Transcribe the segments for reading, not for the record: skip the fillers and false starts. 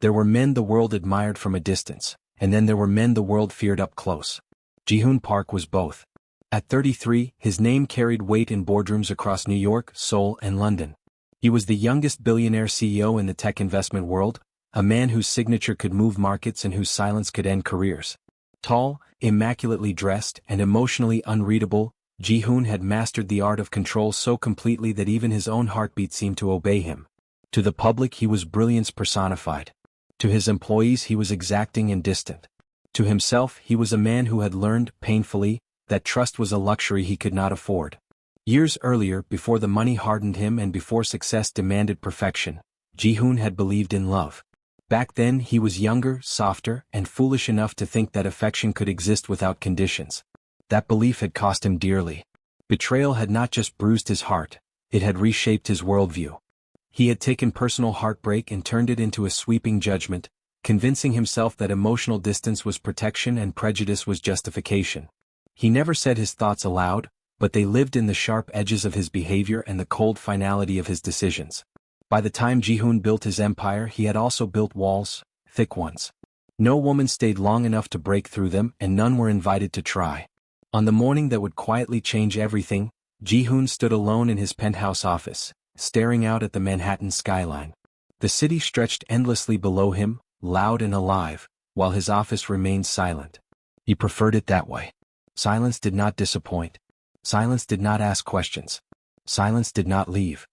There were men the world admired from a distance, and then there were men the world feared up close. Ji-hoon Park was both. At 33, his name carried weight in boardrooms across New York, Seoul, and London. He was the youngest billionaire CEO in the tech investment world, a man whose signature could move markets and whose silence could end careers. Tall, immaculately dressed, and emotionally unreadable, Ji-hoon had mastered the art of control so completely that even his own heartbeat seemed to obey him. To the public he was brilliance personified. To his employees he was exacting and distant. To himself he was a man who had learned, painfully, that trust was a luxury he could not afford. Years earlier, before the money hardened him and before success demanded perfection, Ji-hoon had believed in love. Back then he was younger, softer, and foolish enough to think that affection could exist without conditions. That belief had cost him dearly. Betrayal had not just bruised his heart, it had reshaped his worldview. He had taken personal heartbreak and turned it into a sweeping judgment, convincing himself that emotional distance was protection and prejudice was justification. He never said his thoughts aloud, but they lived in the sharp edges of his behavior and the cold finality of his decisions. By the time Ji-hoon built his empire, he had also built walls, thick ones. No woman stayed long enough to break through them, and none were invited to try. On the morning that would quietly change everything, Ji-hoon stood alone in his penthouse office, staring out at the Manhattan skyline. The city stretched endlessly below him, loud and alive, while his office remained silent. He preferred it that way. Silence did not disappoint. Silence did not ask questions. Silence did not leave.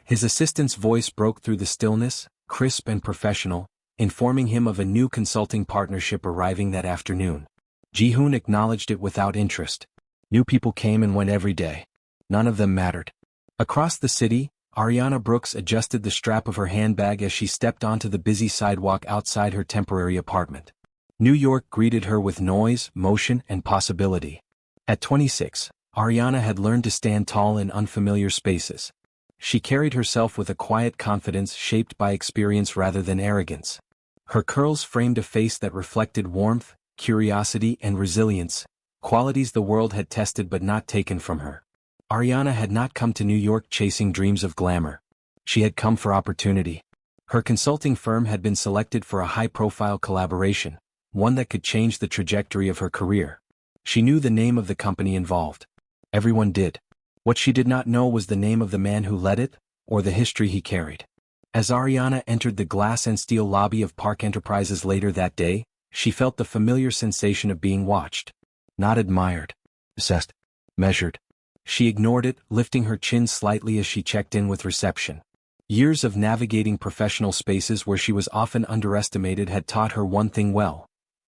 His assistant's voice broke through the stillness, crisp and professional, informing him of a new consulting partnership arriving that afternoon. Ji-hoon acknowledged it without interest. New people came and went every day. None of them mattered. Across the city, Ariana Brooks adjusted the strap of her handbag as she stepped onto the busy sidewalk outside her temporary apartment. New York greeted her with noise, motion, and possibility. At 26, Ariana had learned to stand tall in unfamiliar spaces. She carried herself with a quiet confidence shaped by experience rather than arrogance. Her curls framed a face that reflected warmth, curiosity, and resilience, qualities the world had tested but not taken from her. Ariana had not come to New York chasing dreams of glamour. She had come for opportunity. Her consulting firm had been selected for a high-profile collaboration, one that could change the trajectory of her career. She knew the name of the company involved. Everyone did. What she did not know was the name of the man who led it, or the history he carried. As Ariana entered the glass and steel lobby of Park Enterprises later that day, she felt the familiar sensation of being watched. Not admired. Assessed. Measured. She ignored it, lifting her chin slightly as she checked in with reception. Years of navigating professional spaces where she was often underestimated had taught her one thing well: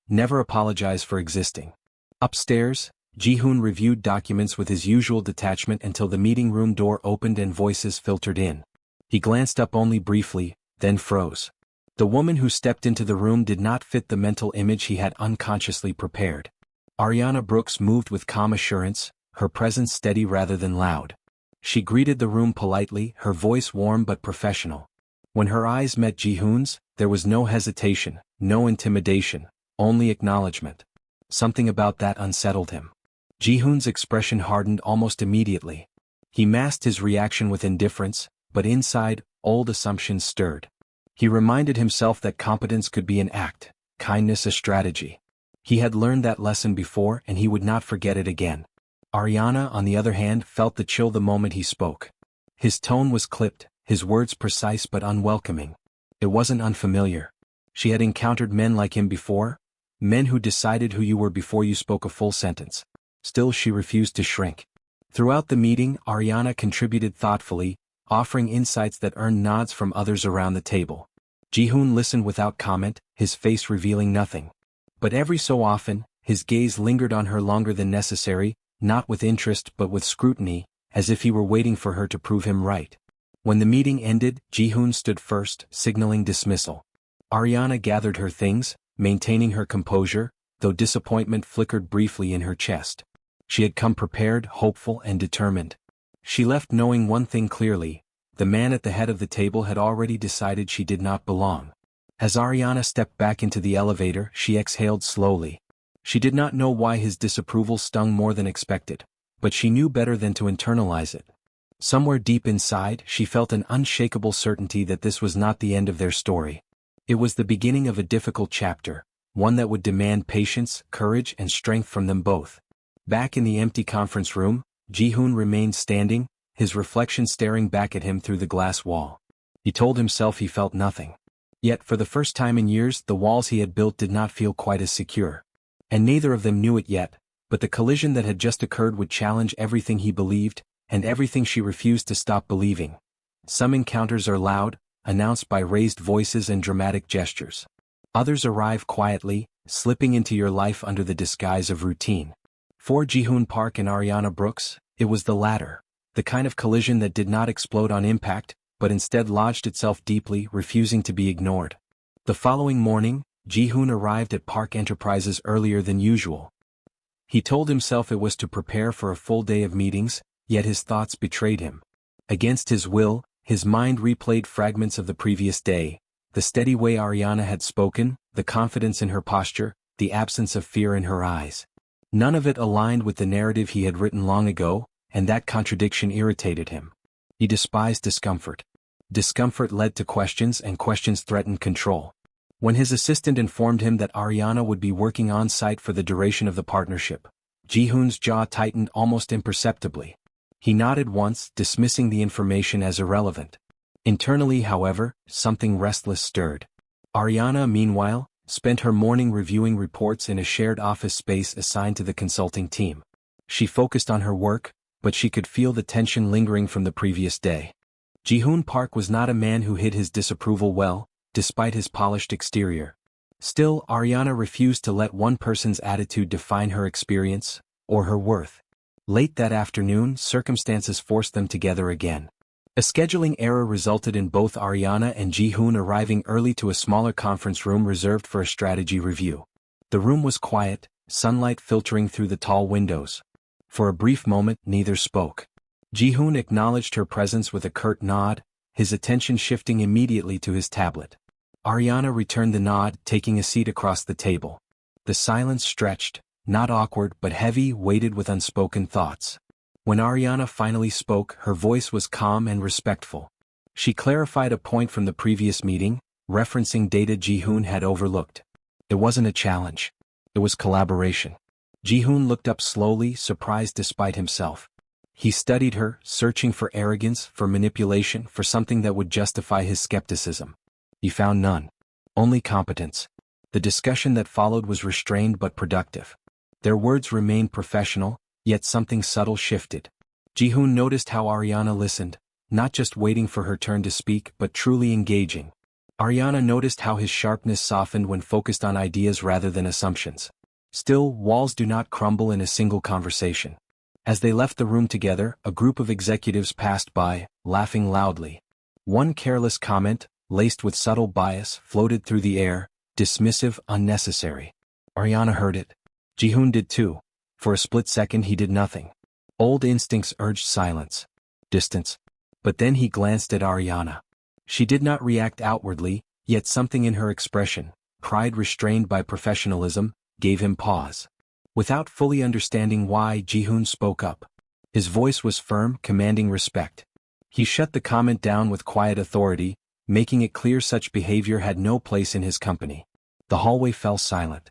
never apologize for existing. Upstairs, Ji-hoon reviewed documents with his usual detachment until the meeting room door opened and voices filtered in. He glanced up only briefly, then froze. The woman who stepped into the room did not fit the mental image he had unconsciously prepared. Ariana Brooks moved with calm assurance, her presence steady rather than loud. She greeted the room politely, her voice warm but professional. When her eyes met Ji-hoon's, there was no hesitation, no intimidation, only acknowledgement. Something about that unsettled him. Ji-hoon's expression hardened almost immediately. He masked his reaction with indifference, but inside, old assumptions stirred. He reminded himself that competence could be an act, kindness a strategy. He had learned that lesson before and he would not forget it again. Ariana, on the other hand, felt the chill the moment he spoke. His tone was clipped, his words precise but unwelcoming. It wasn't unfamiliar. She had encountered men like him before, men who decided who you were before you spoke a full sentence. Still, she refused to shrink. Throughout the meeting, Ariana contributed thoughtfully, offering insights that earned nods from others around the table. Ji-hoon listened without comment, his face revealing nothing. But every so often, his gaze lingered on her longer than necessary, not with interest but with scrutiny, as if he were waiting for her to prove him right. When the meeting ended, Ji-hoon stood first, signaling dismissal. Ariana gathered her things, maintaining her composure, though disappointment flickered briefly in her chest. She had come prepared, hopeful, and determined. She left knowing one thing clearly: the man at the head of the table had already decided she did not belong. As Ariana stepped back into the elevator, she exhaled slowly. She did not know why his disapproval stung more than expected, but she knew better than to internalize it. Somewhere deep inside, she felt an unshakable certainty that this was not the end of their story. It was the beginning of a difficult chapter, one that would demand patience, courage, and strength from them both. Back in the empty conference room, Ji-hoon remained standing, his reflection staring back at him through the glass wall. He told himself he felt nothing. Yet for the first time in years the walls he had built did not feel quite as secure. And neither of them knew it yet, but the collision that had just occurred would challenge everything he believed, and everything she refused to stop believing. Some encounters are loud, announced by raised voices and dramatic gestures. Others arrive quietly, slipping into your life under the disguise of routine. For Ji-hoon Park and Ariana Brooks, it was the latter, the kind of collision that did not explode on impact, but instead lodged itself deeply, refusing to be ignored. The following morning, Ji-hoon arrived at Park Enterprises earlier than usual. He told himself it was to prepare for a full day of meetings, yet his thoughts betrayed him. Against his will, his mind replayed fragments of the previous day, the steady way Ariana had spoken, the confidence in her posture, the absence of fear in her eyes. None of it aligned with the narrative he had written long ago, and that contradiction irritated him. He despised discomfort. Discomfort led to questions, and questions threatened control. When his assistant informed him that Ariana would be working on-site for the duration of the partnership, Ji-hoon's jaw tightened almost imperceptibly. He nodded once, dismissing the information as irrelevant. Internally, however, something restless stirred. Ariana, meanwhile, spent her morning reviewing reports in a shared office space assigned to the consulting team. She focused on her work, but she could feel the tension lingering from the previous day. Ji-hoon Park was not a man who hid his disapproval well, despite his polished exterior. Still, Ariana refused to let one person's attitude define her experience, or her worth. Late that afternoon, circumstances forced them together again. A scheduling error resulted in both Ariana and Ji-hoon arriving early to a smaller conference room reserved for a strategy review. The room was quiet, sunlight filtering through the tall windows. For a brief moment, neither spoke. Ji-hoon acknowledged her presence with a curt nod, his attention shifting immediately to his tablet. Ariana returned the nod, taking a seat across the table. The silence stretched, not awkward but heavy, weighted with unspoken thoughts. When Ariana finally spoke, her voice was calm and respectful. She clarified a point from the previous meeting, referencing data Ji-hoon had overlooked. It wasn't a challenge. It was collaboration. Ji-hoon looked up slowly, surprised despite himself. He studied her, searching for arrogance, for manipulation, for something that would justify his skepticism. He found none. Only competence. The discussion that followed was restrained but productive. Their words remained professional, yet something subtle shifted. Ji-hoon noticed how Ariana listened, not just waiting for her turn to speak but truly engaging. Ariana noticed how his sharpness softened when focused on ideas rather than assumptions. Still, walls do not crumble in a single conversation. As they left the room together, a group of executives passed by, laughing loudly. One careless comment, laced with subtle bias, floated through the air, dismissive, unnecessary. Ariana heard it. Ji-hoon did too. For a split second he did nothing. Old instincts urged silence. Distance. But then he glanced at Ariana. She did not react outwardly, yet something in her expression, pride restrained by professionalism, gave him pause. Without fully understanding why, Ji-hoon spoke up. His voice was firm, commanding respect. He shut the comment down with quiet authority, making it clear such behavior had no place in his company. The hallway fell silent.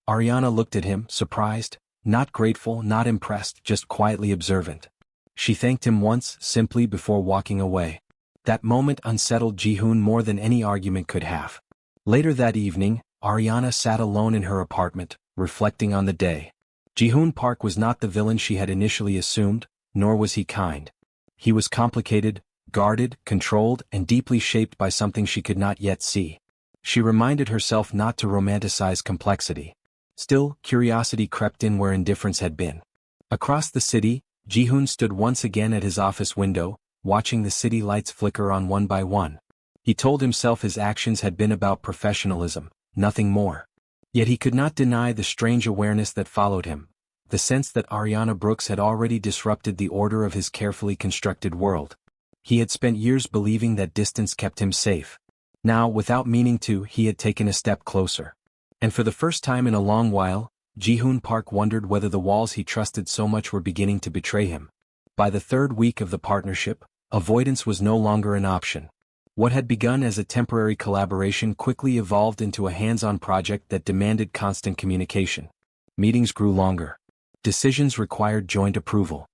Ariana looked at him, surprised, not grateful, not impressed, just quietly observant. She thanked him once, simply, before walking away. That moment unsettled Ji-hoon more than any argument could have. Later that evening, Ariana sat alone in her apartment, reflecting on the day. Ji-hoon Park was not the villain she had initially assumed, nor was he kind. He was complicated, guarded, controlled, and deeply shaped by something she could not yet see. She reminded herself not to romanticize complexity. Still, curiosity crept in where indifference had been. Across the city, Ji-hoon stood once again at his office window, watching the city lights flicker on one by one. He told himself his actions had been about professionalism, nothing more. Yet he could not deny the strange awareness that followed him, the sense that Ariana Brooks had already disrupted the order of his carefully constructed world. He had spent years believing that distance kept him safe. Now, without meaning to, he had taken a step closer. And for the first time in a long while, Ji-hoon Park wondered whether the walls he trusted so much were beginning to betray him. By the third week of the partnership, avoidance was no longer an option. What had begun as a temporary collaboration quickly evolved into a hands-on project that demanded constant communication. Meetings grew longer. Decisions required joint approval.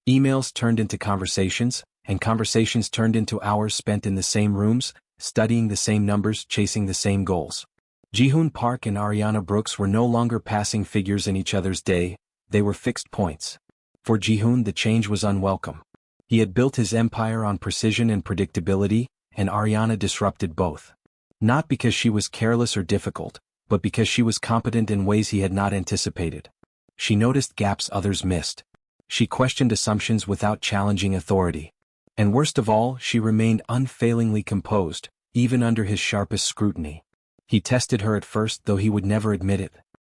Emails turned into conversations, and conversations turned into hours spent in the same rooms, studying the same numbers, chasing the same goals. Ji-hoon Park and Ariana Brooks were no longer passing figures in each other's day, they were fixed points. For Ji-hoon, the change was unwelcome. He had built his empire on precision and predictability, and Ariana disrupted both. Not because she was careless or difficult, but because she was competent in ways he had not anticipated. She noticed gaps others missed. She questioned assumptions without challenging authority. And worst of all, she remained unfailingly composed, even under his sharpest scrutiny. He tested her at first, though he would never admit it.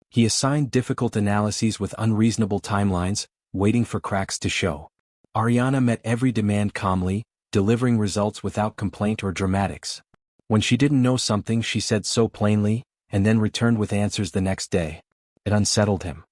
He assigned difficult analyses with unreasonable timelines, waiting for cracks to show. Ariana met every demand calmly, delivering results without complaint or dramatics. When she didn't know something, she said so plainly, and then returned with answers the next day. It unsettled him.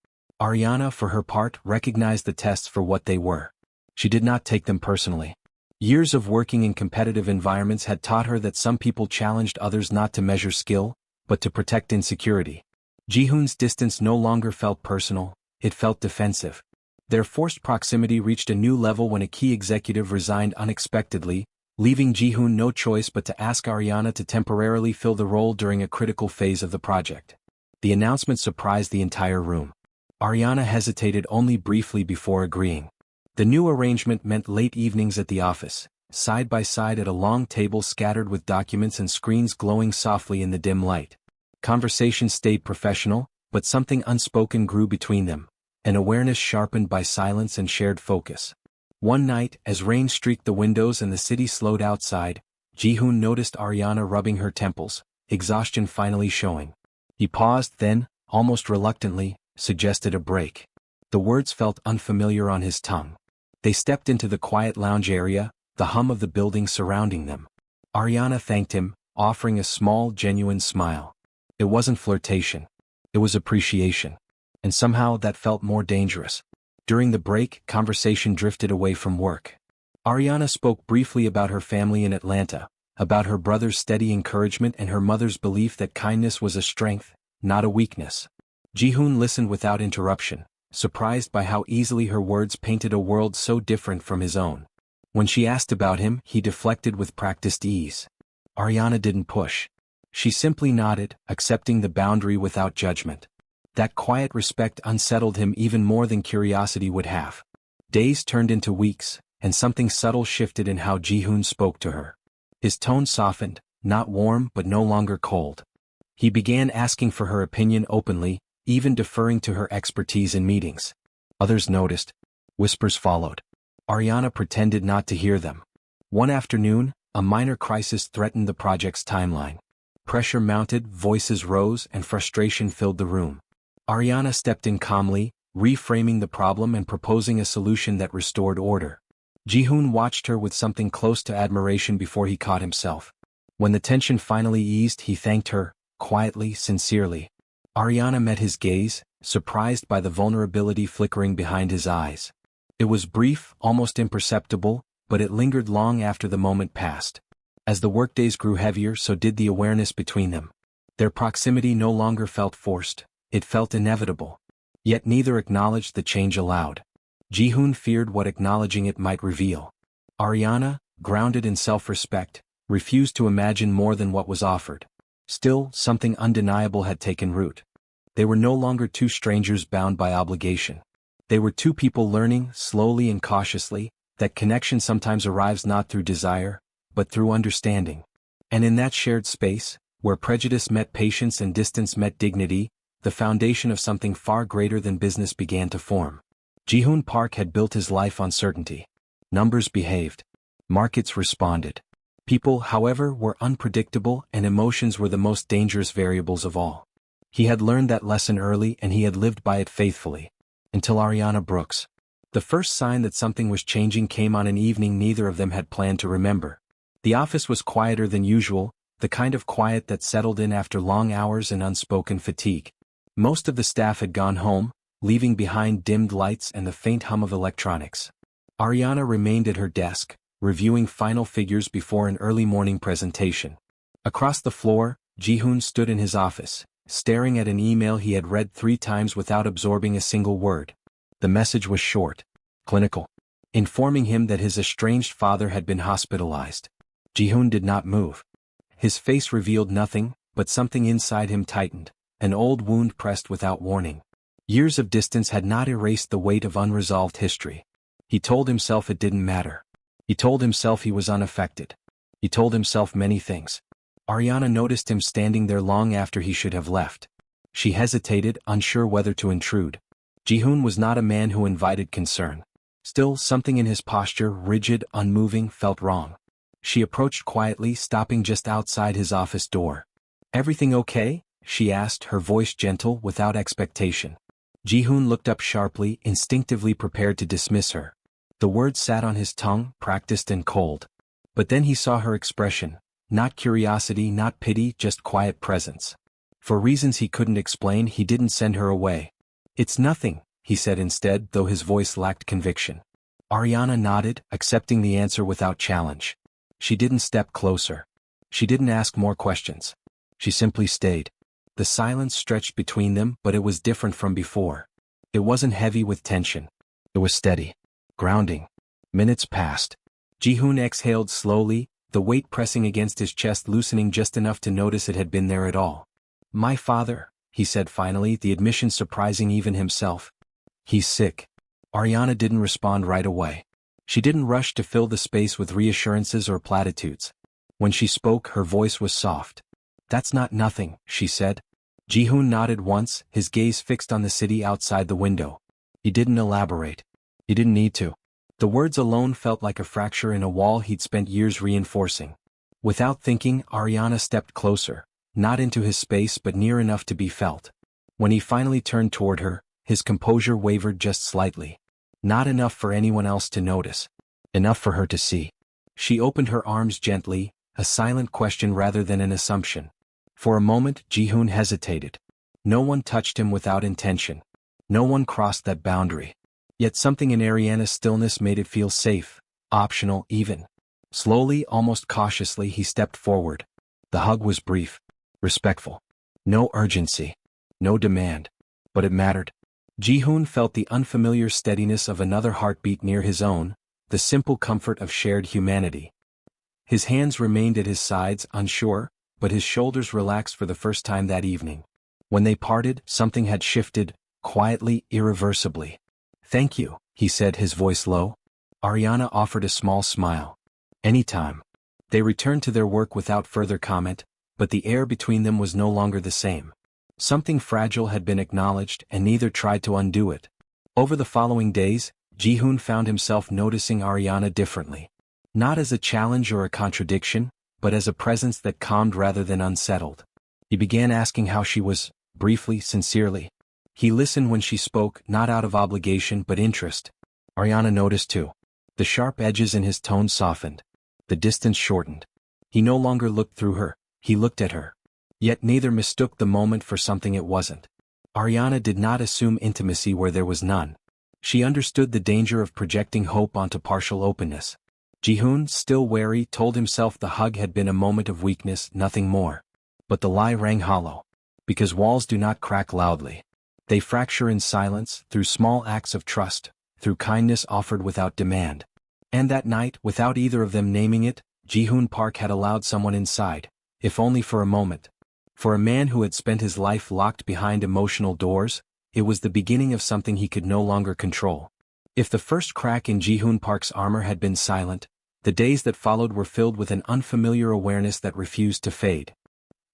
Ariana, for her part, recognized the tests for what they were. She did not take them personally. Years of working in competitive environments had taught her that some people challenged others not to measure skill, but to protect insecurity. Ji-hoon's distance no longer felt personal, it felt defensive. Their forced proximity reached a new level when a key executive resigned unexpectedly, leaving Ji-hoon no choice but to ask Ariana to temporarily fill the role during a critical phase of the project. The announcement surprised the entire room. Ariana hesitated only briefly before agreeing. The new arrangement meant late evenings at the office, side by side at a long table scattered with documents and screens glowing softly in the dim light. Conversation stayed professional, but something unspoken grew between them, an awareness sharpened by silence and shared focus. One night, as rain streaked the windows and the city slowed outside, Ji-hoon noticed Ariana rubbing her temples, exhaustion finally showing. He paused, then, almost reluctantly, suggested a break. The words felt unfamiliar on his tongue. They stepped into the quiet lounge area, the hum of the building surrounding them. Ariana thanked him, offering a small, genuine smile. It wasn't flirtation. It was appreciation. And somehow that felt more dangerous. During the break, conversation drifted away from work. Ariana spoke briefly about her family in Atlanta, about her brother's steady encouragement and her mother's belief that kindness was a strength, not a weakness. Ji-hoon listened without interruption, surprised by how easily her words painted a world so different from his own. When she asked about him, he deflected with practiced ease. Ariana didn't push. She simply nodded, accepting the boundary without judgment. That quiet respect unsettled him even more than curiosity would have. Days turned into weeks, and something subtle shifted in how Ji-hoon spoke to her. His tone softened, not warm but no longer cold. He began asking for her opinion openly, even deferring to her expertise in meetings. Others noticed. Whispers followed. Ariana pretended not to hear them. One afternoon, a minor crisis threatened the project's timeline. Pressure mounted, voices rose, and frustration filled the room. Ariana stepped in calmly, reframing the problem and proposing a solution that restored order. Ji-hoon watched her with something close to admiration before he caught himself. When the tension finally eased, he thanked her, quietly, sincerely. Ariana met his gaze, surprised by the vulnerability flickering behind his eyes. It was brief, almost imperceptible, but it lingered long after the moment passed. As the workdays grew heavier, so did the awareness between them. Their proximity no longer felt forced, it felt inevitable. Yet neither acknowledged the change aloud. Ji-hoon feared what acknowledging it might reveal. Ariana, grounded in self-respect, refused to imagine more than what was offered. Still, something undeniable had taken root. They were no longer two strangers bound by obligation. They were two people learning, slowly and cautiously, that connection sometimes arrives not through desire, but through understanding. And in that shared space, where prejudice met patience and distance met dignity, the foundation of something far greater than business began to form. Ji-hoon Park had built his life on certainty. Numbers behaved. Markets responded. People, however, were unpredictable, and emotions were the most dangerous variables of all. He had learned that lesson early, and he had lived by it faithfully. Until Ariana Brooks. The first sign that something was changing came on an evening neither of them had planned to remember. The office was quieter than usual, the kind of quiet that settled in after long hours and unspoken fatigue. Most of the staff had gone home, leaving behind dimmed lights and the faint hum of electronics. Ariana remained at her desk, reviewing final figures before an early morning presentation. Across the floor, Ji-hoon stood in his office, staring at an email he had read 3 times without absorbing a single word. The message was short, clinical, informing him that his estranged father had been hospitalized. Ji-hoon did not move. His face revealed nothing, but something inside him tightened, an old wound pressed without warning. Years of distance had not erased the weight of unresolved history. He told himself it didn't matter. He told himself he was unaffected. He told himself many things. Ariana noticed him standing there long after he should have left. She hesitated, unsure whether to intrude. Ji-hoon was not a man who invited concern. Still, something in his posture, rigid, unmoving, felt wrong. She approached quietly, stopping just outside his office door. "Everything okay?" she asked, her voice gentle, without expectation. Ji-hoon looked up sharply, instinctively prepared to dismiss her. The words sat on his tongue, practiced and cold. But then he saw her expression. Not curiosity, not pity, just quiet presence. For reasons he couldn't explain, he didn't send her away. "It's nothing," he said instead, though his voice lacked conviction. Ariana nodded, accepting the answer without challenge. She didn't step closer. She didn't ask more questions. She simply stayed. The silence stretched between them, but it was different from before. It wasn't heavy with tension. It was steady, grounding. Minutes passed. Ji-hoon exhaled slowly, the weight pressing against his chest loosening just enough to notice it had been there at all. "My father," he said finally, the admission surprising even himself. "He's sick." Ariana didn't respond right away. She didn't rush to fill the space with reassurances or platitudes. When she spoke, her voice was soft. "That's not nothing," she said. Ji-hoon nodded once, his gaze fixed on the city outside the window. He didn't elaborate. He didn't need to. The words alone felt like a fracture in a wall he'd spent years reinforcing. Without thinking, Ariana stepped closer, not into his space but near enough to be felt. When he finally turned toward her, his composure wavered just slightly. Not enough for anyone else to notice. Enough for her to see. She opened her arms gently, a silent question rather than an assumption. For a moment, Ji-hoon hesitated. No one touched him without intention. No one crossed that boundary. Yet something in Ariana's stillness made it feel safe, optional even. Slowly, almost cautiously, he stepped forward. The hug was brief, respectful. No urgency. No demand. But it mattered. Ji-hoon felt the unfamiliar steadiness of another heartbeat near his own, the simple comfort of shared humanity. His hands remained at his sides, unsure, but his shoulders relaxed for the first time that evening. When they parted, something had shifted, quietly, irreversibly. "Thank you," he said, his voice low. Ariana offered a small smile. "Anytime." They returned to their work without further comment, but the air between them was no longer the same. Something fragile had been acknowledged, and neither tried to undo it. Over the following days, Ji-hoon found himself noticing Ariana differently. Not as a challenge or a contradiction, but as a presence that calmed rather than unsettled. He began asking how she was, briefly, sincerely. He listened when she spoke, not out of obligation but interest. Ariana noticed too. The sharp edges in his tone softened. The distance shortened. He no longer looked through her, he looked at her. Yet neither mistook the moment for something it wasn't. Ariana did not assume intimacy where there was none. She understood the danger of projecting hope onto partial openness. Ji-hoon, still wary, told himself the hug had been a moment of weakness, nothing more. But the lie rang hollow. Because walls do not crack loudly. They fracture in silence, through small acts of trust, through kindness offered without demand. And that night, without either of them naming it, Ji-hoon Park had allowed someone inside, if only for a moment. For a man who had spent his life locked behind emotional doors, it was the beginning of something he could no longer control. If the first crack in Ji-hoon Park's armor had been silent, the days that followed were filled with an unfamiliar awareness that refused to fade.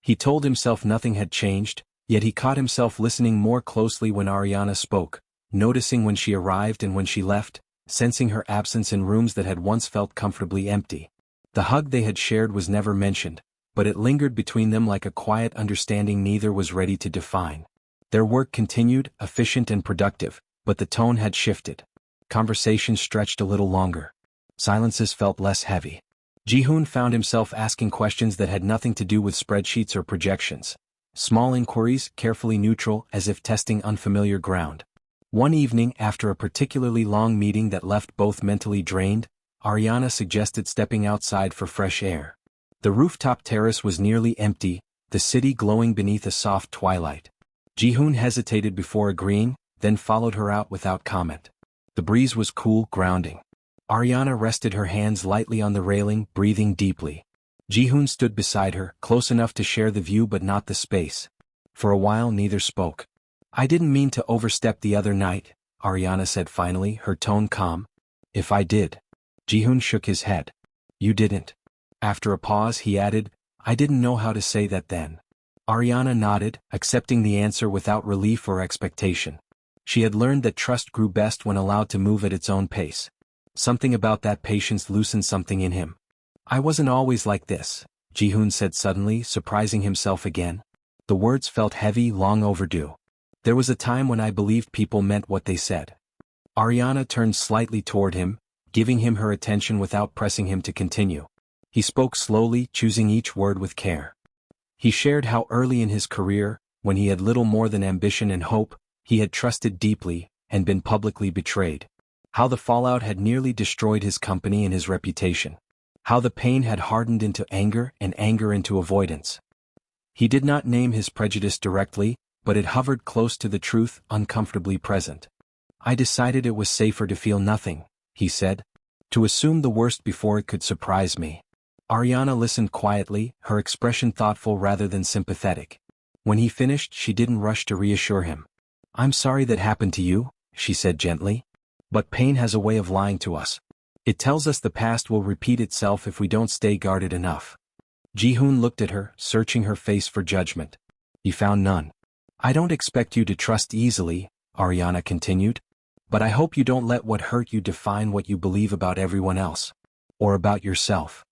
He told himself nothing had changed, yet he caught himself listening more closely when Ariana spoke, noticing when she arrived and when she left, sensing her absence in rooms that had once felt comfortably empty. The hug they had shared was never mentioned, but it lingered between them like a quiet understanding neither was ready to define. Their work continued, efficient and productive, but the tone had shifted. Conversation stretched a little longer. Silences felt less heavy. Ji-hoon found himself asking questions that had nothing to do with spreadsheets or projections. Small inquiries, carefully neutral, as if testing unfamiliar ground. One evening, after a particularly long meeting that left both mentally drained, Ariana suggested stepping outside for fresh air. The rooftop terrace was nearly empty, the city glowing beneath a soft twilight. Ji-hoon hesitated before agreeing, then followed her out without comment. The breeze was cool, grounding. Ariana rested her hands lightly on the railing, breathing deeply. Ji-hoon stood beside her, close enough to share the view but not the space. For a while neither spoke. "I didn't mean to overstep the other night," Ariana said finally, her tone calm. "If I did." Ji-hoon shook his head. "You didn't." After a pause he added, "I didn't know how to say that then." Ariana nodded, accepting the answer without relief or expectation. She had learned that trust grew best when allowed to move at its own pace. Something about that patience loosened something in him. "I wasn't always like this," Ji-hoon said suddenly, surprising himself again. The words felt heavy, long overdue. "There was a time when I believed people meant what they said." Ariana turned slightly toward him, giving him her attention without pressing him to continue. He spoke slowly, choosing each word with care. He shared how early in his career, when he had little more than ambition and hope, he had trusted deeply, and been publicly betrayed. How the fallout had nearly destroyed his company and his reputation. How the pain had hardened into anger and anger into avoidance. He did not name his prejudice directly, but it hovered close to the truth, uncomfortably present. "I decided it was safer to feel nothing," he said. "To assume the worst before it could surprise me." Ariana listened quietly, her expression thoughtful rather than sympathetic. When he finished, she didn't rush to reassure him. "I'm sorry that happened to you," she said gently. "But pain has a way of lying to us. It tells us the past will repeat itself if we don't stay guarded enough." Ji-hoon looked at her, searching her face for judgment. He found none. "I don't expect you to trust easily," Ariana continued. "But I hope you don't let what hurt you define what you believe about everyone else. Or about yourself."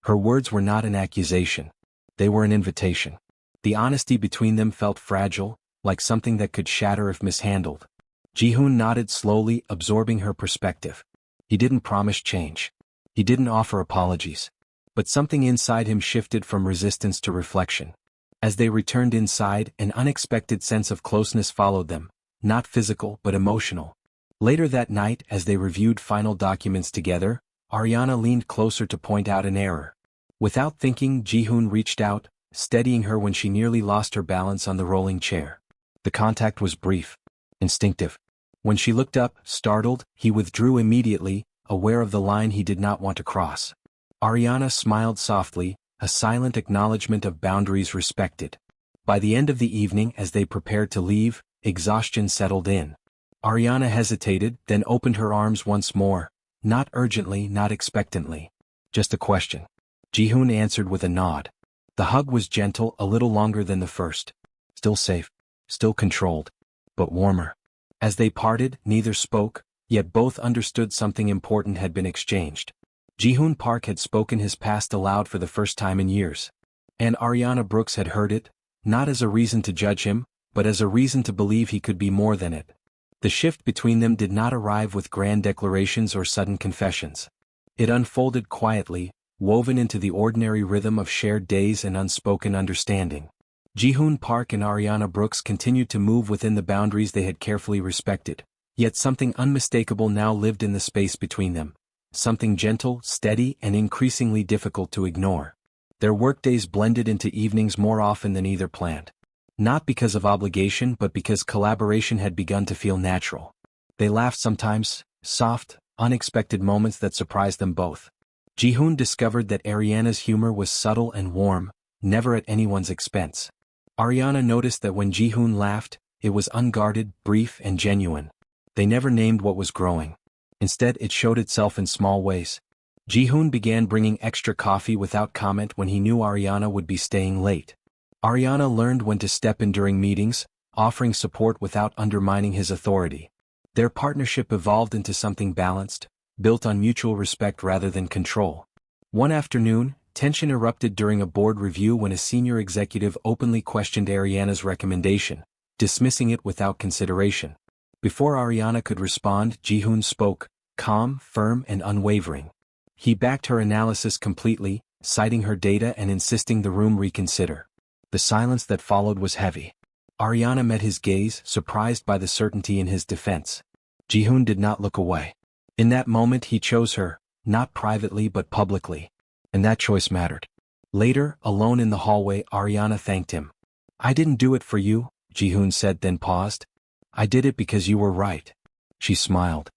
Her words were not an accusation. They were an invitation. The honesty between them felt fragile, like something that could shatter if mishandled. Ji-hoon nodded slowly, absorbing her perspective. He didn't promise change. He didn't offer apologies. But something inside him shifted from resistance to reflection. As they returned inside, an unexpected sense of closeness followed them, not physical but emotional. Later that night, as they reviewed final documents together, Ariana leaned closer to point out an error. Without thinking, Ji-hoon reached out, steadying her when she nearly lost her balance on the rolling chair. The contact was brief, instinctive. When she looked up, startled, he withdrew immediately, aware of the line he did not want to cross. Ariana smiled softly, a silent acknowledgement of boundaries respected. By the end of the evening, as they prepared to leave, exhaustion settled in. Ariana hesitated, then opened her arms once more, not urgently, not expectantly. "Just a question." Ji-hoon answered with a nod. The hug was gentle, a little longer than the first. Still safe, still controlled, but warmer. As they parted, neither spoke, yet both understood something important had been exchanged. Ji-hoon Park had spoken his past aloud for the first time in years. And Ariana Brooks had heard it, not as a reason to judge him, but as a reason to believe he could be more than it. The shift between them did not arrive with grand declarations or sudden confessions. It unfolded quietly, woven into the ordinary rhythm of shared days and unspoken understanding. Ji-hoon Park and Ariana Brooks continued to move within the boundaries they had carefully respected, yet something unmistakable now lived in the space between them. Something gentle, steady, and increasingly difficult to ignore. Their workdays blended into evenings more often than either planned. Not because of obligation but because collaboration had begun to feel natural. They laughed sometimes, soft, unexpected moments that surprised them both. Ji-hoon discovered that Ariana's humor was subtle and warm, never at anyone's expense. Ariana noticed that when Ji-hoon laughed, it was unguarded, brief, and genuine. They never named what was growing. Instead, it showed itself in small ways. Ji-hoon began bringing extra coffee without comment when he knew Ariana would be staying late. Ariana learned when to step in during meetings, offering support without undermining his authority. Their partnership evolved into something balanced, built on mutual respect rather than control. One afternoon, tension erupted during a board review when a senior executive openly questioned Ariana's recommendation, dismissing it without consideration. Before Ariana could respond, Ji-hoon spoke, calm, firm, and unwavering. He backed her analysis completely, citing her data and insisting the room reconsider. The silence that followed was heavy. Ariana met his gaze, surprised by the certainty in his defense. Ji-hoon did not look away. In that moment he chose her, not privately but publicly. And that choice mattered. Later, alone in the hallway, Ariana thanked him. "I didn't do it for you," Ji-hoon said, then paused. "I did it because you were right." She smiled.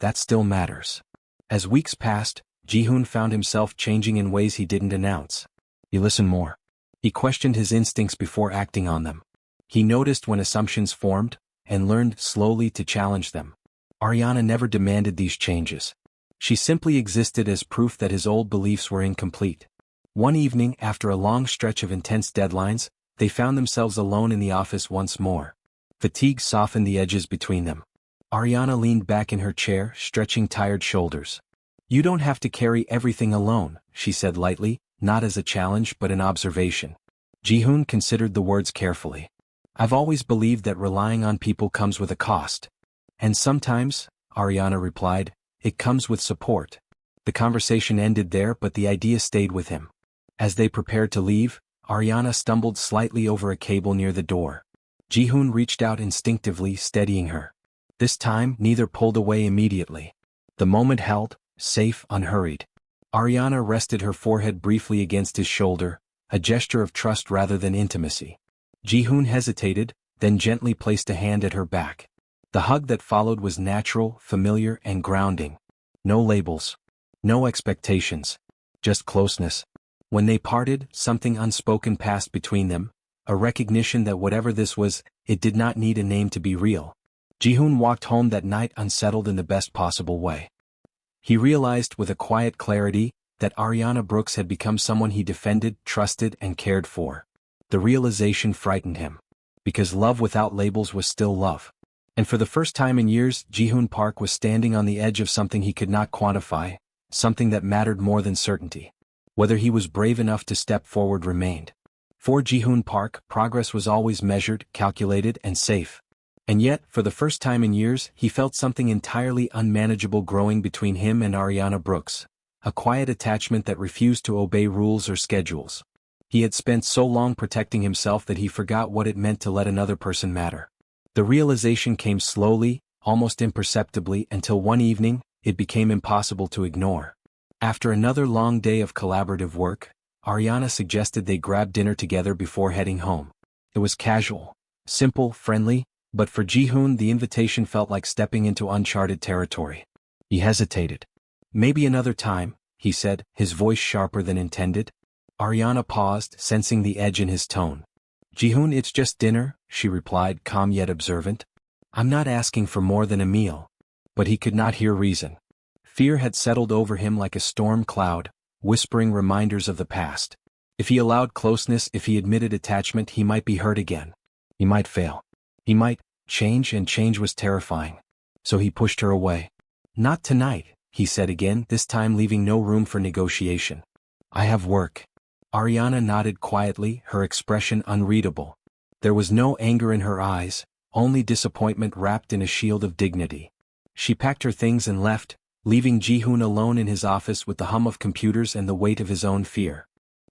"That still matters." As weeks passed, Ji-hoon found himself changing in ways he didn't announce. He listened more. He questioned his instincts before acting on them. He noticed when assumptions formed, and learned slowly to challenge them. Ariana never demanded these changes. She simply existed as proof that his old beliefs were incomplete. One evening, after a long stretch of intense deadlines, they found themselves alone in the office once more. Fatigue softened the edges between them. Ariana leaned back in her chair, stretching tired shoulders. "You don't have to carry everything alone," she said lightly, not as a challenge but an observation. Ji-hoon considered the words carefully. "I've always believed that relying on people comes with a cost." "And sometimes," Ariana replied, "it comes with support." The conversation ended there, but the idea stayed with him. As they prepared to leave, Ariana stumbled slightly over a cable near the door. Ji-hoon reached out instinctively, steadying her. This time, neither pulled away immediately. The moment held, safe, unhurried. Ariana rested her forehead briefly against his shoulder, a gesture of trust rather than intimacy. Ji-hoon hesitated, then gently placed a hand at her back. The hug that followed was natural, familiar, and grounding. No labels. No expectations. Just closeness. When they parted, something unspoken passed between them, a recognition that whatever this was, it did not need a name to be real. Ji-hoon walked home that night unsettled in the best possible way. He realized with a quiet clarity that Ariana Brooks had become someone he defended, trusted, and cared for. The realization frightened him. Because love without labels was still love. And for the first time in years, Ji-hoon Park was standing on the edge of something he could not quantify, something that mattered more than certainty. Whether he was brave enough to step forward remained. For Ji-hoon Park, progress was always measured, calculated, and safe. And yet, for the first time in years, he felt something entirely unmanageable growing between him and Ariana Brooks. A quiet attachment that refused to obey rules or schedules. He had spent so long protecting himself that he forgot what it meant to let another person matter. The realization came slowly, almost imperceptibly, until one evening, it became impossible to ignore. After another long day of collaborative work, Ariana suggested they grab dinner together before heading home. It was casual, simple, friendly, but for Ji-hoon the invitation felt like stepping into uncharted territory. He hesitated. "Maybe another time," he said, his voice sharper than intended. Ariana paused, sensing the edge in his tone. "Ji-hoon, it's just dinner," she replied, calm yet observant. "I'm not asking for more than a meal." But he could not hear reason. Fear had settled over him like a storm cloud, whispering reminders of the past. If he allowed closeness, if he admitted attachment, he might be hurt again. He might fail. He might change, and change was terrifying. So he pushed her away. "Not tonight," he said again, this time leaving no room for negotiation. "I have work." Ariana nodded quietly, her expression unreadable. There was no anger in her eyes, only disappointment wrapped in a shield of dignity. She packed her things and left, leaving Ji-hoon alone in his office with the hum of computers and the weight of his own fear.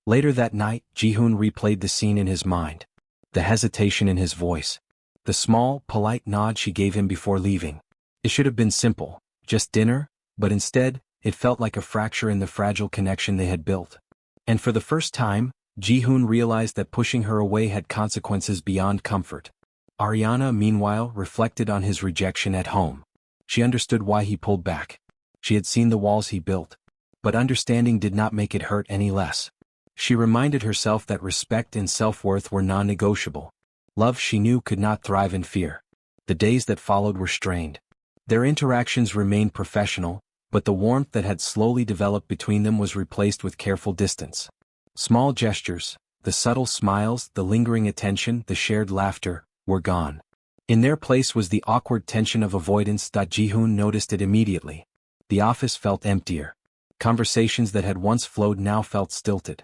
Later that night, Ji-hoon replayed the scene in his mind. The hesitation in his voice. The small, polite nod she gave him before leaving. It should have been simple, just dinner, but instead, it felt like a fracture in the fragile connection they had built. And for the first time, Ji-hoon realized that pushing her away had consequences beyond comfort. Ariana, meanwhile, reflected on his rejection at home. She understood why he pulled back. She had seen the walls he built. But understanding did not make it hurt any less. She reminded herself that respect and self-worth were non-negotiable. Love, she knew, could not thrive in fear. The days that followed were strained. Their interactions remained professional, but the warmth that had slowly developed between them was replaced with careful distance. Small gestures, the subtle smiles, the lingering attention, the shared laughter, were gone. In their place was the awkward tension of avoidance. Ji-hoon noticed it immediately. The office felt emptier. Conversations that had once flowed now felt stilted.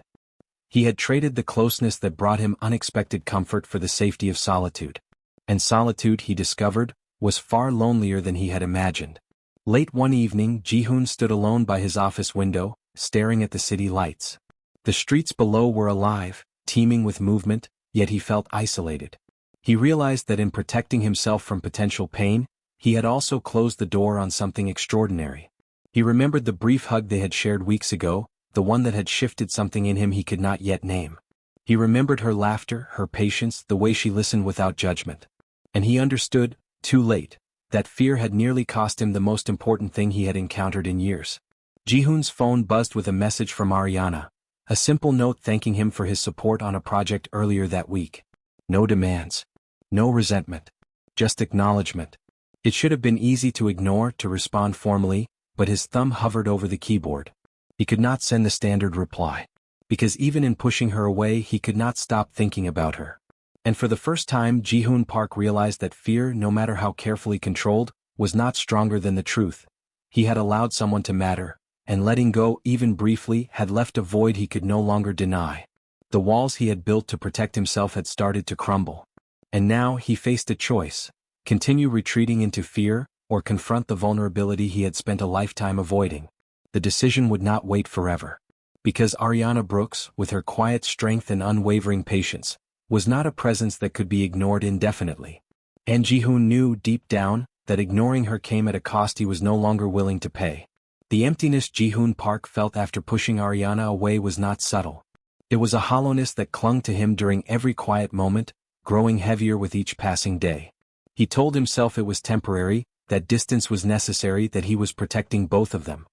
He had traded the closeness that brought him unexpected comfort for the safety of solitude. And solitude, he discovered, was far lonelier than he had imagined. Late one evening, Ji-hoon stood alone by his office window, staring at the city lights. The streets below were alive, teeming with movement, yet he felt isolated. He realized that in protecting himself from potential pain, he had also closed the door on something extraordinary. He remembered the brief hug they had shared weeks ago, the one that had shifted something in him he could not yet name. He remembered her laughter, her patience, the way she listened without judgment. And he understood, too late, that fear had nearly cost him the most important thing he had encountered in years. Ji-hoon's phone buzzed with a message from Ariana, a simple note thanking him for his support on a project earlier that week. No demands. No resentment. Just acknowledgement. It should have been easy to ignore, to respond formally, but his thumb hovered over the keyboard. He could not send the standard reply. Because even in pushing her away he could not stop thinking about her. And for the first time Ji-hoon Park realized that fear, no matter how carefully controlled, was not stronger than the truth. He had allowed someone to matter, and letting go, even briefly, had left a void he could no longer deny. The walls he had built to protect himself had started to crumble. And now he faced a choice: continue retreating into fear, or confront the vulnerability he had spent a lifetime avoiding. The decision would not wait forever. Because Ariana Brooks, with her quiet strength and unwavering patience, was not a presence that could be ignored indefinitely. And Ji-hoon knew, deep down, that ignoring her came at a cost he was no longer willing to pay. The emptiness Ji-hoon Park felt after pushing Ariana away was not subtle. It was a hollowness that clung to him during every quiet moment, growing heavier with each passing day. He told himself it was temporary, that distance was necessary, that he was protecting both of them.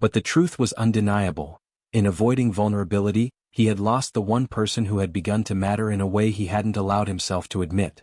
But the truth was undeniable. In avoiding vulnerability, he had lost the one person who had begun to matter in a way he hadn't allowed himself to admit.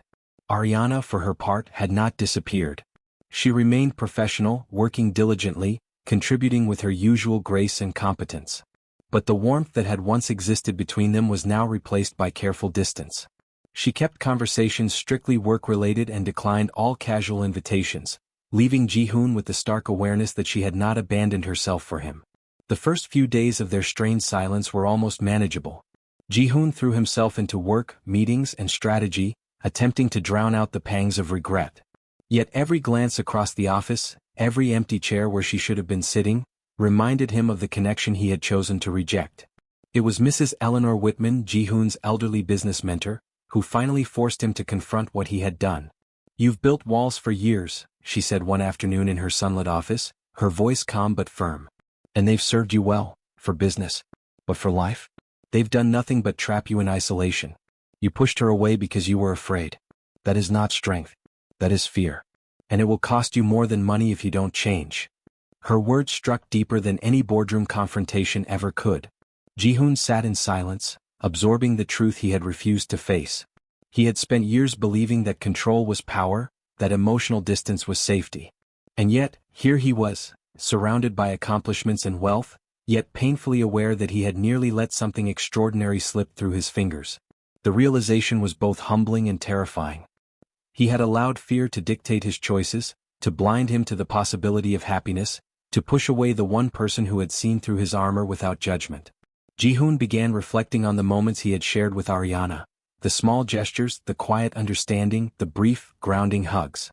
Ariana, for her part, had not disappeared. She remained professional, working diligently, contributing with her usual grace and competence. But the warmth that had once existed between them was now replaced by careful distance. She kept conversations strictly work-related and declined all casual invitations, leaving Ji-hoon with the stark awareness that she had not abandoned herself for him. The first few days of their strained silence were almost manageable. Ji-hoon threw himself into work, meetings, and strategy, attempting to drown out the pangs of regret. Yet every glance across the office, every empty chair where she should have been sitting, reminded him of the connection he had chosen to reject. It was Mrs. Eleanor Whitman, Ji-hoon's elderly business mentor, who finally forced him to confront what he had done. "You've built walls for years," she said one afternoon in her sunlit office, her voice calm but firm. "And they've served you well, for business. But for life? They've done nothing but trap you in isolation. You pushed her away because you were afraid. That is not strength. That is fear. And it will cost you more than money if you don't change." Her words struck deeper than any boardroom confrontation ever could. Ji-hoon sat in silence, absorbing the truth he had refused to face. He had spent years believing that control was power, that emotional distance was safety. And yet, here he was, surrounded by accomplishments and wealth, yet painfully aware that he had nearly let something extraordinary slip through his fingers. The realization was both humbling and terrifying. He had allowed fear to dictate his choices, to blind him to the possibility of happiness, to push away the one person who had seen through his armor without judgment. Ji-hoon began reflecting on the moments he had shared with Ariana, the small gestures, the quiet understanding, the brief, grounding hugs.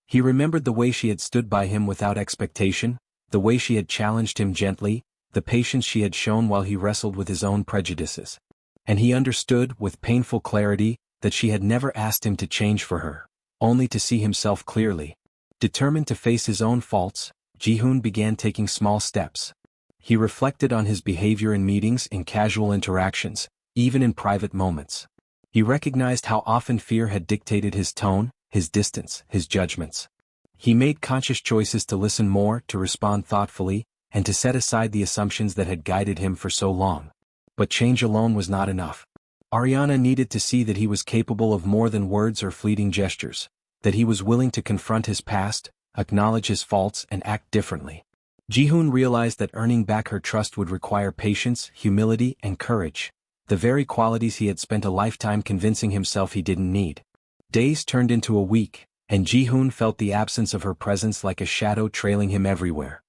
He remembered the way she had stood by him without expectation, the way she had challenged him gently, the patience she had shown while he wrestled with his own prejudices. And he understood, with painful clarity, that she had never asked him to change for her, only to see himself clearly. Determined to face his own faults, Ji-hoon began taking small steps. He reflected on his behavior in meetings, in casual interactions, even in private moments. He recognized how often fear had dictated his tone, his distance, his judgments. He made conscious choices to listen more, to respond thoughtfully, and to set aside the assumptions that had guided him for so long. But change alone was not enough. Ariana needed to see that he was capable of more than words or fleeting gestures, that he was willing to confront his past, acknowledge his faults, and act differently. Ji-hoon realized that earning back her trust would require patience, humility, and courage, the very qualities he had spent a lifetime convincing himself he didn't need. Days turned into a week, and Ji-hoon felt the absence of her presence like a shadow trailing him everywhere.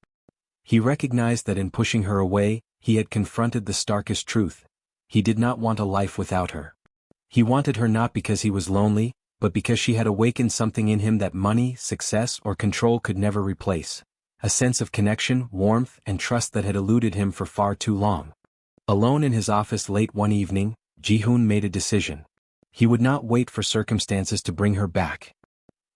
He recognized that in pushing her away, he had confronted the starkest truth. He did not want a life without her. He wanted her not because he was lonely, but because she had awakened something in him that money, success, or control could never replace. A sense of connection, warmth, and trust that had eluded him for far too long. Alone in his office late one evening, Ji-hoon made a decision. He would not wait for circumstances to bring her back.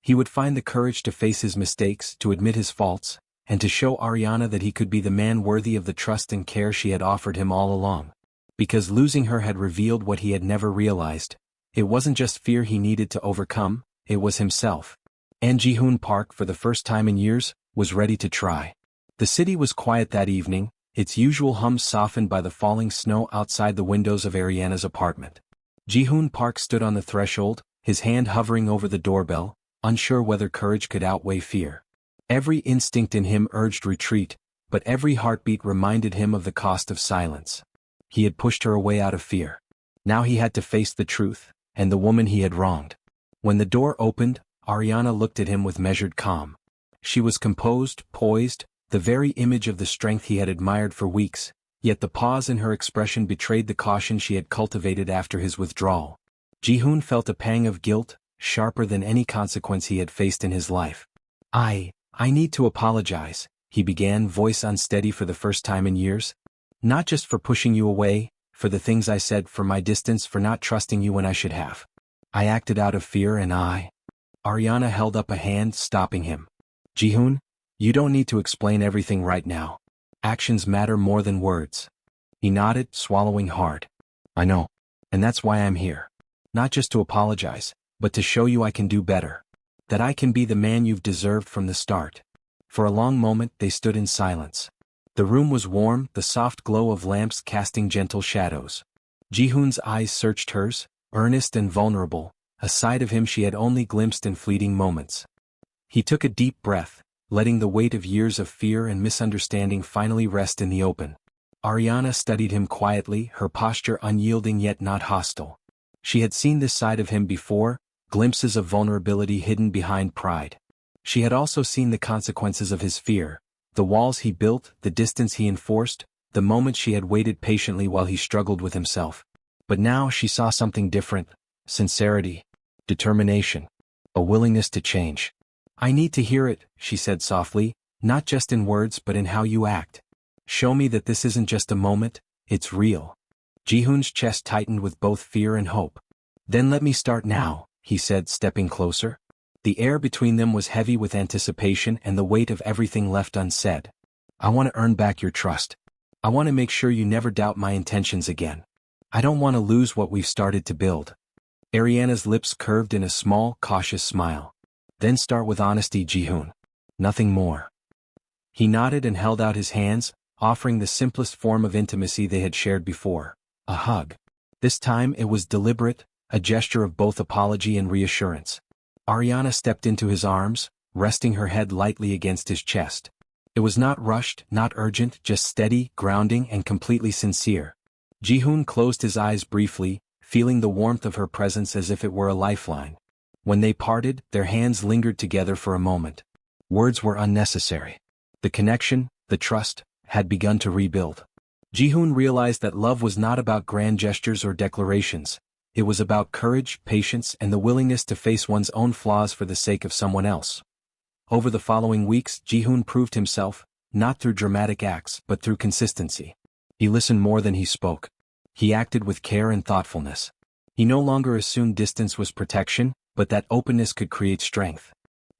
He would find the courage to face his mistakes, to admit his faults, and to show Ariana that he could be the man worthy of the trust and care she had offered him all along. Because losing her had revealed what he had never realized. It wasn't just fear he needed to overcome, it was himself. And Ji-hoon Park, for the first time in years, was ready to try. The city was quiet that evening, its usual hum softened by the falling snow outside the windows of Ariana's apartment. Ji-hoon Park stood on the threshold, his hand hovering over the doorbell, unsure whether courage could outweigh fear. Every instinct in him urged retreat, but every heartbeat reminded him of the cost of silence. He had pushed her away out of fear. Now he had to face the truth, and the woman he had wronged. When the door opened, Ariana looked at him with measured calm. She was composed, poised, the very image of the strength he had admired for weeks, yet the pause in her expression betrayed the caution she had cultivated after his withdrawal. Ji-hoon felt a pang of guilt, sharper than any consequence he had faced in his life. I need to apologize, he began, voice unsteady for the first time in years. Not just for pushing you away, for the things I said, for my distance, for not trusting you when I should have. I acted out of fear and Ariana held up a hand, stopping him. Ji-hoon, you don't need to explain everything right now. Actions matter more than words. He nodded, swallowing hard. I know. And that's why I'm here. Not just to apologize, but to show you I can do better. That I can be the man you've deserved from the start. For a long moment they stood in silence. The room was warm, the soft glow of lamps casting gentle shadows. Ji-hoon's eyes searched hers, earnest and vulnerable, a side of him she had only glimpsed in fleeting moments. He took a deep breath, letting the weight of years of fear and misunderstanding finally rest in the open. Ariana studied him quietly, her posture unyielding yet not hostile. She had seen this side of him before, glimpses of vulnerability hidden behind pride. She had also seen the consequences of his fear, the walls he built, the distance he enforced, the moments she had waited patiently while he struggled with himself. But now she saw something different: sincerity, determination, a willingness to change. I need to hear it, she said softly, not just in words but in how you act. Show me that this isn't just a moment, it's real. Ji-hoon's chest tightened with both fear and hope. Then let me start now, he said, stepping closer. The air between them was heavy with anticipation and the weight of everything left unsaid. I want to earn back your trust. I want to make sure you never doubt my intentions again. I don't want to lose what we've started to build. Ariana's lips curved in a small, cautious smile. Then start with honesty, Ji-hoon. Nothing more. He nodded and held out his hands, offering the simplest form of intimacy they had shared before: a hug. This time it was deliberate, a gesture of both apology and reassurance. Ariana stepped into his arms, resting her head lightly against his chest. It was not rushed, not urgent, just steady, grounding, and completely sincere. Ji-hoon closed his eyes briefly, feeling the warmth of her presence as if it were a lifeline. When they parted, their hands lingered together for a moment. Words were unnecessary. The connection, the trust, had begun to rebuild. Ji-hoon realized that love was not about grand gestures or declarations. It was about courage, patience, and the willingness to face one's own flaws for the sake of someone else. Over the following weeks, Ji-hoon proved himself, not through dramatic acts but through consistency. He listened more than he spoke. He acted with care and thoughtfulness. He no longer assumed distance was protection, but that openness could create strength.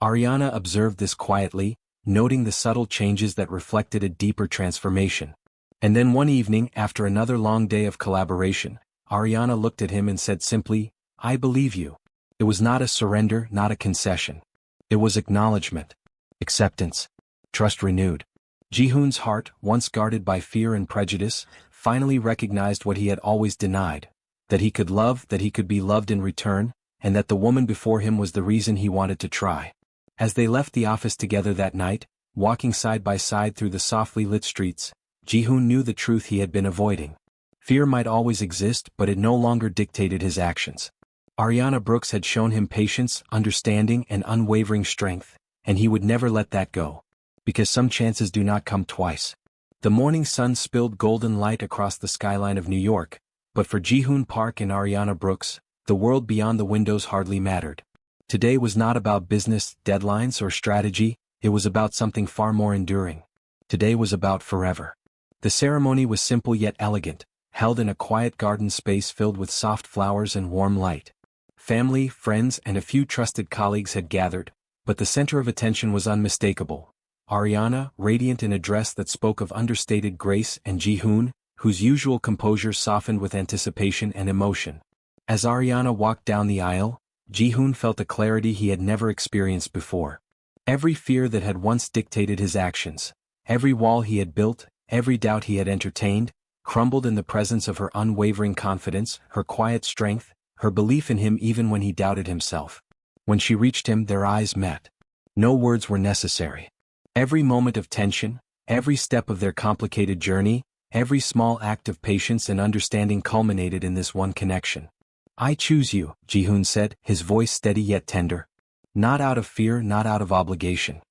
Ariana observed this quietly, noting the subtle changes that reflected a deeper transformation. And then one evening, after another long day of collaboration, Ariana looked at him and said simply, I believe you. It was not a surrender, not a concession. It was acknowledgement, acceptance, trust renewed. Ji-hoon's heart, once guarded by fear and prejudice, finally recognized what he had always denied: that he could love, that he could be loved in return, and that the woman before him was the reason he wanted to try. As they left the office together that night, walking side by side through the softly lit streets, Ji-hoon knew the truth he had been avoiding. Fear might always exist, but it no longer dictated his actions. Ariana Brooks had shown him patience, understanding, and unwavering strength, and he would never let that go. Because some chances do not come twice. The morning sun spilled golden light across the skyline of New York, but for Ji-hoon Park and Ariana Brooks, the world beyond the windows hardly mattered. Today was not about business, deadlines, or strategy, it was about something far more enduring. Today was about forever. The ceremony was simple yet elegant, held in a quiet garden space filled with soft flowers and warm light. Family, friends, and a few trusted colleagues had gathered, but the center of attention was unmistakable: Ariana, radiant in a dress that spoke of understated grace, and Ji-hoon, whose usual composure softened with anticipation and emotion. As Ariana walked down the aisle, Ji-hoon felt a clarity he had never experienced before. Every fear that had once dictated his actions, every wall he had built, every doubt he had entertained, crumbled in the presence of her unwavering confidence, her quiet strength, her belief in him even when he doubted himself. When she reached him, their eyes met. No words were necessary. Every moment of tension, every step of their complicated journey, every small act of patience and understanding culminated in this one connection. "I choose you," Ji-hoon said, his voice steady yet tender. "Not out of fear, not out of obligation.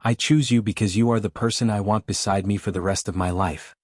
I choose you because you are the person I want beside me for the rest of my life."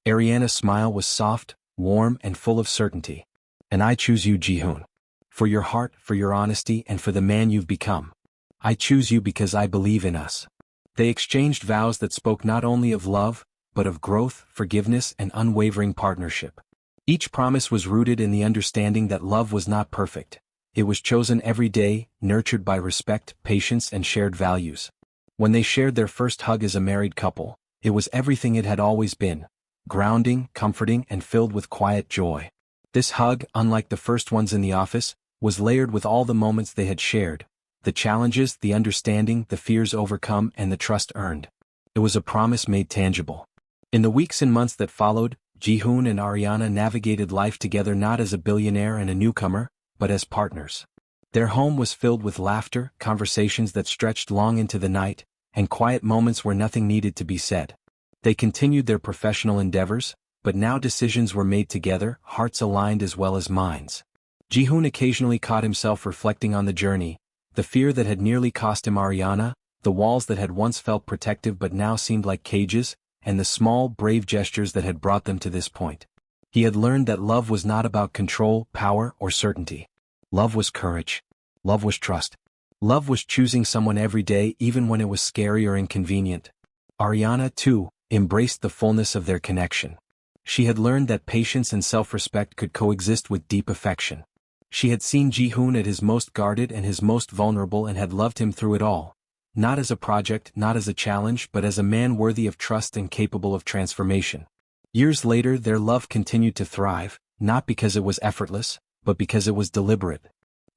Ariana's smile was soft, warm, and full of certainty. "And I choose you, Ji-hoon. For your heart, for your honesty, and for the man you've become. I choose you because I believe in us." They exchanged vows that spoke not only of love, but of growth, forgiveness, and unwavering partnership. Each promise was rooted in the understanding that love was not perfect. It was chosen every day, nurtured by respect, patience, and shared values. When they shared their first hug as a married couple, it was everything it had always been: grounding, comforting, and filled with quiet joy. This hug, unlike the first ones in the office, was layered with all the moments they had shared: the challenges, the understanding, the fears overcome, and the trust earned. It was a promise made tangible. In the weeks and months that followed, Ji-hoon and Ariana navigated life together not as a billionaire and a newcomer, but as partners. Their home was filled with laughter, conversations that stretched long into the night, and quiet moments where nothing needed to be said. They continued their professional endeavors, but now decisions were made together, hearts aligned as well as minds. Ji-hoon occasionally caught himself reflecting on the journey, the fear that had nearly cost him Ariana, the walls that had once felt protective but now seemed like cages, and the small, brave gestures that had brought them to this point. He had learned that love was not about control, power, or certainty. Love was courage. Love was trust. Love was choosing someone every day even when it was scary or inconvenient. Ariana, too, embraced the fullness of their connection. She had learned that patience and self-respect could coexist with deep affection. She had seen Ji-hoon at his most guarded and his most vulnerable and had loved him through it all. Not as a project, not as a challenge, but as a man worthy of trust and capable of transformation. Years later, their love continued to thrive, not because it was effortless, but because it was deliberate.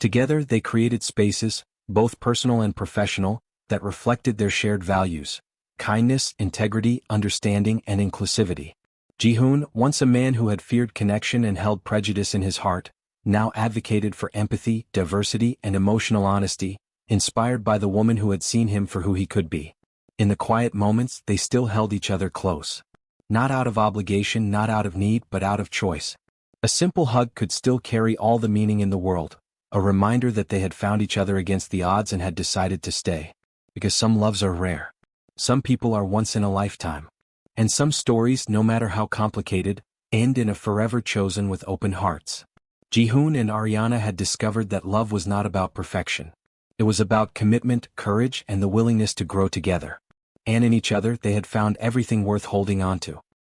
Together, they created spaces, both personal and professional, that reflected their shared values: kindness, integrity, understanding, and inclusivity. Ji-hoon, once a man who had feared connection and held prejudice in his heart, now advocated for empathy, diversity, and emotional honesty, inspired by the woman who had seen him for who he could be. In the quiet moments, they still held each other close. Not out of obligation, not out of need, but out of choice. A simple hug could still carry all the meaning in the world, a reminder that they had found each other against the odds and had decided to stay. Because some loves are rare. Some people are once in a lifetime. And some stories, no matter how complicated, end in a forever chosen with open hearts. Ji-hoon and Ariana had discovered that love was not about perfection. It was about commitment, courage, and the willingness to grow together. And in each other they had found everything worth holding on to.